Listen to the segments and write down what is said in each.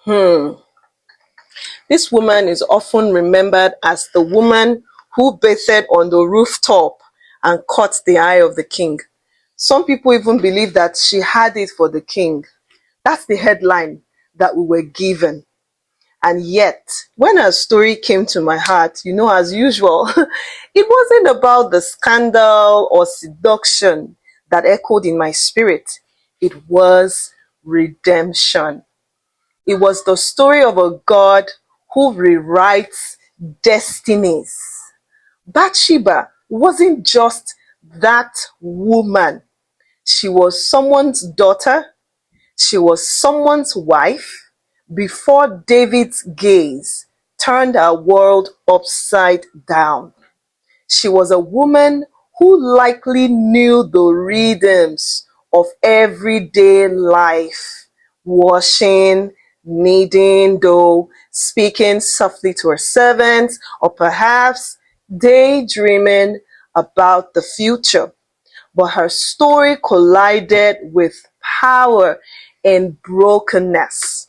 Hmm. This woman is often remembered as the woman who bathed on the rooftop and caught the eye of the king. Some people even believe that she had it for the king. That's the headline that we were given. And yet, when her story came to my heart, as usual, it wasn't about the scandal or seduction that echoed in my spirit. It was redemption. It was the story of a God who rewrites destinies. Bathsheba wasn't just that woman. She was someone's daughter. She was someone's wife before David's gaze turned her world upside down. She was a woman who likely knew the rhythms of everyday life: washing, kneading dough, speaking softly to her servants, or perhaps daydreaming about the future. But her story collided with power and brokenness.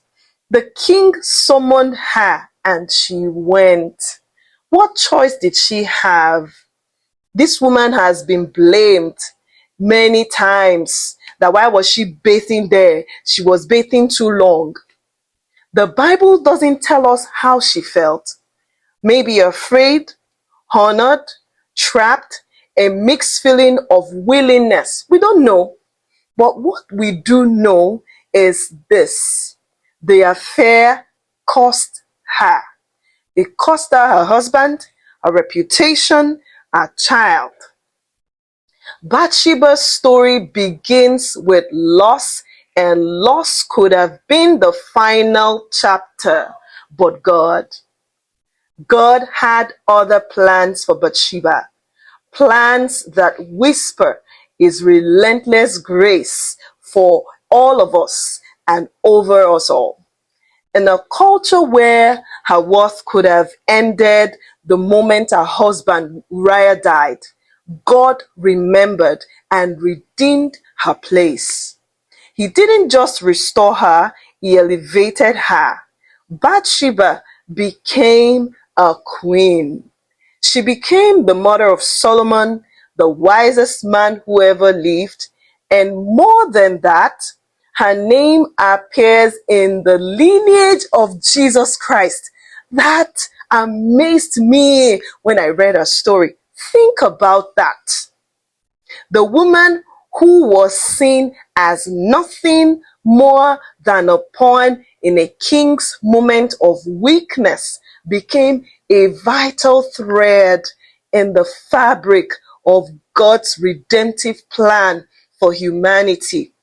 The king summoned her and she went. What choice did she have? This woman has been blamed many times that why was she bathing there? She was bathing too long. The Bible doesn't tell us how she felt. Maybe afraid, honored, trapped, a mixed feeling of willingness. We don't know. But what we do know is this: the affair cost her. It cost her husband, her reputation, her child. Bathsheba's story begins with loss, and loss could have been the final chapter. But God had other plans for Bathsheba, plans that whisper his relentless grace for all of us and over us all. In a culture where her worth could have ended the moment her husband Uriah died, God remembered and redeemed her place. He didn't just restore her, he elevated her. Bathsheba became a queen. She became the mother of Solomon, the wisest man who ever lived, and more than that, her name appears in the lineage of Jesus Christ. That amazed me when I read her story. Think about that. The woman who was seen as nothing more than a pawn in a king's moment of weakness became a vital thread in the fabric of God's redemptive plan for humanity.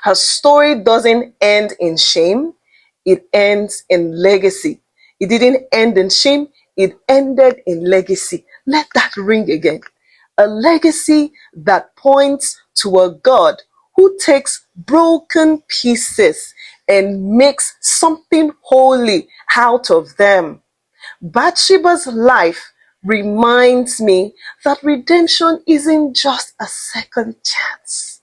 Her story doesn't end in shame, it ends in legacy. It didn't end in shame, it ended in legacy. Let that ring again. A legacy that points to a God who takes broken pieces and makes something holy out of them. Bathsheba's life reminds me that redemption isn't just a second chance.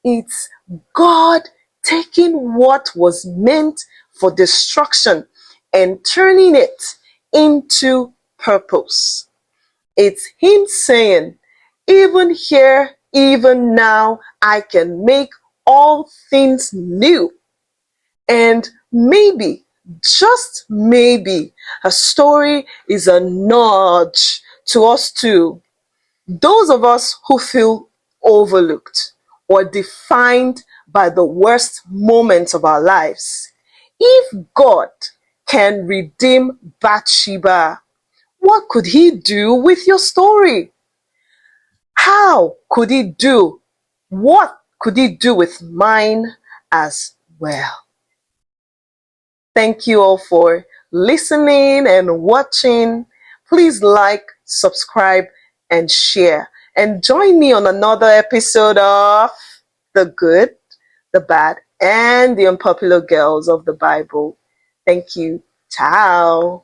It's God taking what was meant for destruction and turning it into purpose. It's Him saying, even here, even now, I can make all things new. And maybe, just maybe, her story is a nudge to us too. Those of us who feel overlooked or defined by the worst moments of our lives. If God can redeem Bathsheba, what could He do with your story? How could He do? What could He do with mine as well? Thank you all for listening and watching. Please like, subscribe, and share. And join me on another episode of The Good, the Bad, and the Unpopular Girls of the Bible. Thank you. Ciao.